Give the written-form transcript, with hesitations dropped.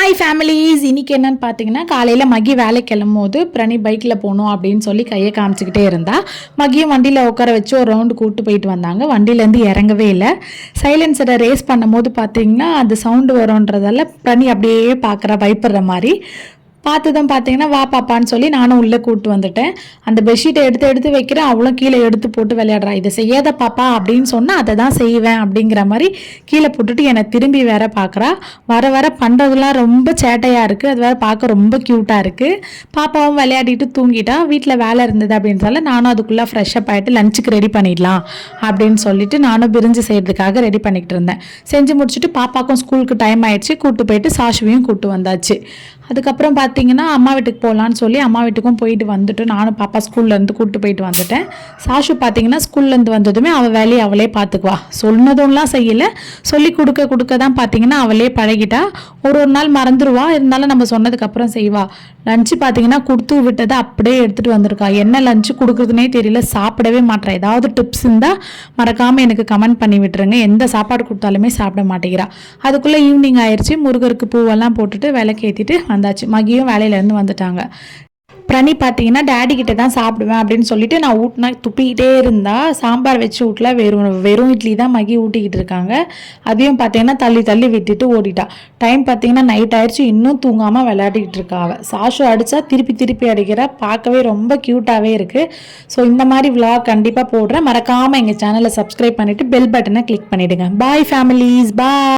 Hi families, இன்றைக்கி என்னென்னு பார்த்தீங்கன்னா, காலையில் மகி வேலைக்கு கிளம்பும்போது பிரணி பைக்கில் போகணும் அப்படின்னு சொல்லி கையை காமிச்சிக்கிட்டே இருந்தா. மகியும் வண்டியில் உட்கார வச்சு ஒரு ரவுண்டு கூப்பிட்டு போயிட்டு வந்தாங்க. வண்டியிலேருந்து இறங்கவே இல்லை. சைலன்சரை ரேஸ் பண்ணும்போது பார்த்தீங்கன்னா அந்த சவுண்டு வரும்ன்றதால பிரணி அப்படியே பார்க்குறா, பயப்படுற மாதிரி. பார்த்ததும் பார்த்தீங்கன்னா வா பாப்பான்னு சொல்லி நானும் உள்ளே கூப்பிட்டு வந்துட்டேன். அந்த பெட்ஷீட்டை எடுத்து வைக்கிறேன், அவளும் கீழே எடுத்து போட்டு விளையாடுறா. இதை செய்யாத பாப்பா அப்படின்னு சொன்னால் அதை தான் செய்வேன் அப்படிங்கிற மாதிரி கீழே போட்டுட்டு என்னை திரும்பி வேற பார்க்குறா. வர பண்ணுறதுலாம் ரொம்ப சேட்டையாக இருக்குது. அது வேறு பார்க்க ரொம்ப க்யூட்டாக இருக்குது. பாப்பாவும் விளையாடிட்டு தூங்கிட்டா. வீட்டில் வேலை இருந்தது அப்படின்றதால நானும் அதுக்குள்ளே ஃப்ரெஷ்ஷப் ஆகிட்டு லஞ்சுக்கு ரெடி பண்ணிடலாம் அப்படின்னு சொல்லிட்டு நானும் பிரிஞ்சு செய்கிறதுக்காக ரெடி பண்ணிக்கிட்டு இருந்தேன். செஞ்சு முடிச்சுட்டு பாப்பாக்கும் ஸ்கூலுக்கு டைம் ஆயிடுச்சு. கூப்பிட்டு போயிட்டு சாஷுவையும் கூப்பிட்டு வந்தாச்சு. அதுக்கப்புறம் பார்த்தீங்கன்னா அம்மா வீட்டுக்கு போகலான்னு சொல்லி அம்மா வீட்டுக்கும் போயிட்டு வந்துட்டு நானும் பாப்பா ஸ்கூல்லேருந்து கூப்பிட்டு போயிட்டு வந்துட்டேன். சாஷு பார்த்தீங்கன்னா ஸ்கூல்லேருந்து வந்ததுமே அவள் வேலையை அவளே பார்த்துக்குவா. சொன்னதும்லாம் செய்யலை, சொல்லி கொடுக்க தான் பார்த்தீங்கன்னா அவளே பழகிட்டா. ஒரு நாள் மறந்துடுவா, இருந்தாலும் நம்ம சொன்னதுக்கப்புறம் செய்வா. லஞ்சு பார்த்தீங்கன்னா கொடுத்து விட்டதை அப்படியே எடுத்துகிட்டு வந்திருக்கா. என்ன லஞ்சு கொடுக்குறதுனே தெரியல, சாப்பிடவே மாட்டேறா. ஏதாவது டிப்ஸ் இருந்தால் மறக்காமல் எனக்கு கமெண்ட் பண்ணி விட்டுருங்க. எந்த சாப்பாடு கொடுத்தாலுமே சாப்பிட மாட்டேங்கிறா. அதுக்குள்ளே ஈவினிங் ஆயிடுச்சு. முருகருக்கு பூவெல்லாம் போட்டுட்டு விளக்கேற்றிட்டு வந்தாச்சு. மகியும் வேலையிலேருந்து வந்துட்டாங்க. பிரணி பார்த்தீங்கன்னா டேடி கிட்ட தான் சாப்பிடுவேன் அப்படின்னு சொல்லிட்டு நான் ஊட்டினா துப்பிக்கிட்டே இருந்தா. சாம்பார் வச்சு ஊட்டல, வெறும் இட்லி தான் மகி ஊட்டிக்கிட்டு இருக்காங்க. அதையும் பார்த்தீங்கன்னா தள்ளி விட்டுட்டு ஓடிட்டா. டைம் பார்த்தீங்கன்னா நைட் ஆயிடுச்சு, இன்னும் தூங்காமல் விளையாடிக்கிட்டு இருக்காங்க. சாஷு அடித்தா திருப்பி அடிக்கிறா. பார்க்கவே ரொம்ப க்யூட்டாகவே இருக்குது. ஸோ இந்த மாதிரி விளாக் கண்டிப்பாக போடுறேன். மறக்காமல் எங்கள் சேனலை சப்ஸ்கிரைப் பண்ணிவிட்டு பெல் பட்டனை கிளிக் பண்ணிவிடுங்க. பாய் ஃபேமிலிஸ், பாய்.